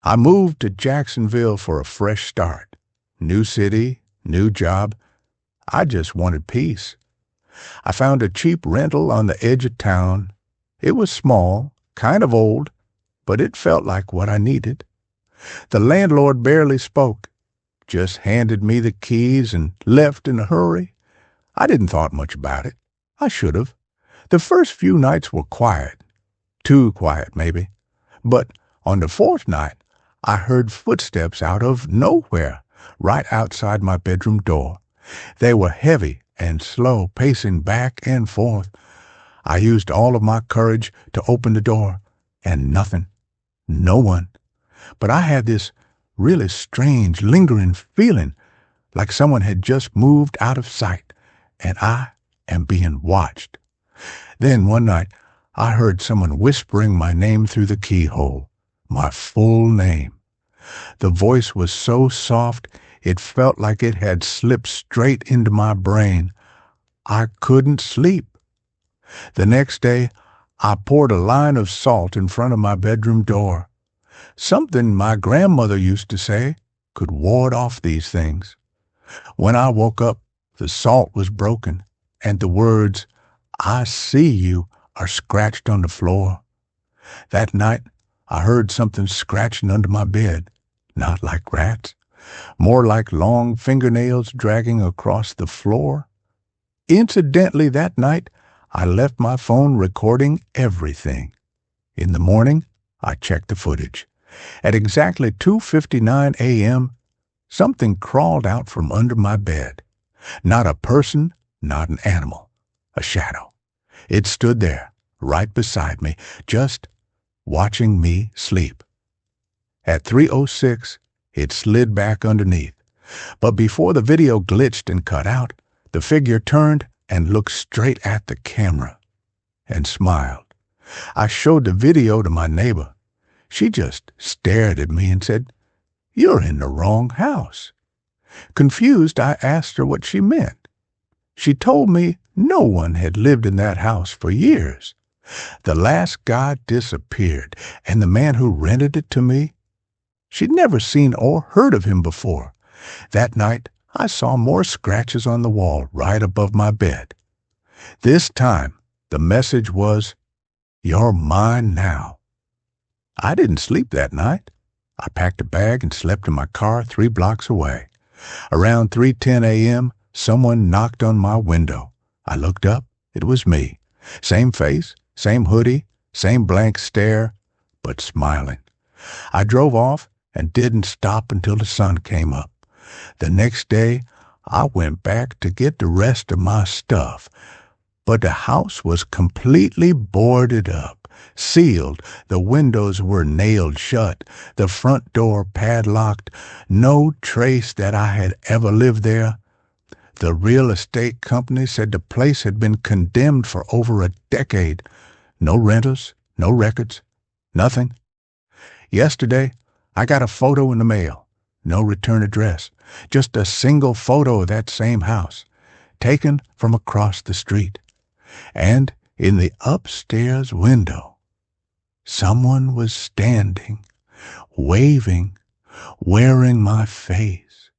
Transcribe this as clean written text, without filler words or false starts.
I moved to Jacksonville for a fresh start. New city, new job. I just wanted peace. I found a cheap rental on the edge of town. It was small, kind of old, but it felt like what I needed. The landlord barely spoke, just handed me the keys and left in a hurry. I didn't thought much about it. I should have. The first few nights were quiet. Too quiet, maybe. But on the fourth night, I heard footsteps out of nowhere, right outside my bedroom door. They were heavy and slow, pacing back and forth. I used all of my courage to open the door, and nothing. No one. But I had this really strange, lingering feeling, like someone had just moved out of sight, and I am being watched. Then one night, I heard someone whispering my name through the keyhole, my full name. The voice was so soft, it felt like it had slipped straight into my brain. I couldn't sleep. The next day, I poured a line of salt in front of my bedroom door. Something my grandmother used to say could ward off these things. When I woke up, the salt was broken, and the words, "I see you," are scratched on the floor. That night, I heard something scratching under my bed, not like rats, more like long fingernails dragging across the floor. Incidentally, that night, I left my phone recording everything. In the morning, I checked the footage. At exactly 2:59 a.m., something crawled out from under my bed. Not a person, not an animal, a shadow. It stood there, right beside me, just watching me sleep. At 3:06, it slid back underneath. But before the video glitched and cut out, the figure turned and looked straight at the camera and smiled. I showed the video to my neighbor. She just stared at me and said, "You're in the wrong house." Confused, I asked her what she meant. She told me no one had lived in that house for years. The last guy disappeared, and the man who rented it to me, she'd never seen or heard of him before. That night, I saw more scratches on the wall right above my bed. This time, the message was, "You're mine now." I didn't sleep that night. I packed a bag and slept in my car 3 blocks away. Around 3:10 a.m., someone knocked on my window. I looked up. It was me. Same face, same hoodie, same blank stare, but smiling. I drove off and didn't stop until the sun came up. The next day, I went back to get the rest of my stuff, but the house was completely boarded up, sealed. The windows were nailed shut, the front door padlocked. No trace that I had ever lived there. The real estate company said the place had been condemned for over a decade. No renters, no records, nothing. Yesterday, I got a photo in the mail. No return address. Just a single photo of that same house, taken from across the street. And in the upstairs window, someone was standing, waving, wearing my face.